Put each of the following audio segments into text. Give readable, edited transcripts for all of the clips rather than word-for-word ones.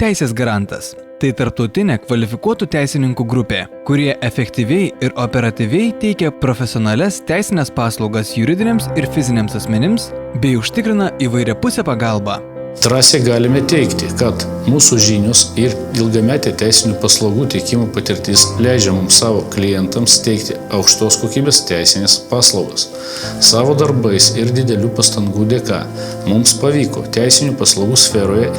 Teisės garantas – tai tarptautinė kvalifikuotų teisininkų grupė, kurie efektyviai ir operatyviai teikia profesionalias teisinės paslaugas juridiniams ir fiziniams asmenims bei užtikrina įvairiapusę pagalbą. Drąsiai galime teigti, kad mūsų žinios ir ilgametė teisinių paslaugų teikimo patirtis leidžia mums savo klientams teikti aukštos kokybės teisinės paslaugas. Savo darbais ir didelių pastangų dėka mums pavyko teisinių paslaugų sferoje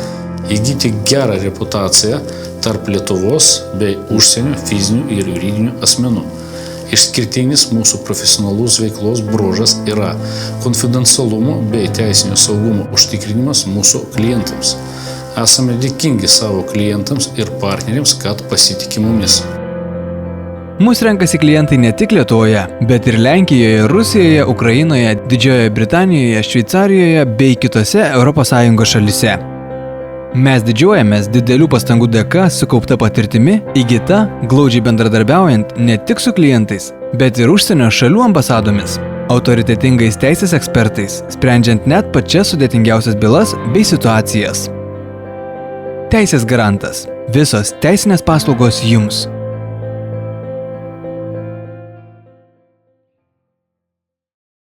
įgyti gerą reputaciją tarp Lietuvos bei užsienio fizinių ir juridinių asmenų. Išskirtinis mūsų profesionalus veiklos bruožas yra konfidencialumo bei teisinio saugumo užtikrinimas mūsų klientams. Esame dėkingi savo klientams ir partneriams, kad pasitiki mumis. Mūsų renkasi klientai ne tik Lietuvoje, bet ir Lenkijoje, Rusijoje, Ukrainoje, Didžiojoje Britanijoje, Šveicarijoje bei kitose ES šalyse. Mes didžiuojamės didelių pastangų dėka sukaupta patirtimi, įgyta, glaudžiai bendradarbiaujant ne tik su klientais, bet ir užsienio šalių ambasadomis, autoritetingais teisės ekspertais, sprendžiant net pačias sudėtingiausias bylas bei situacijas. Teisės garantas – visos teisinės paslaugos jums.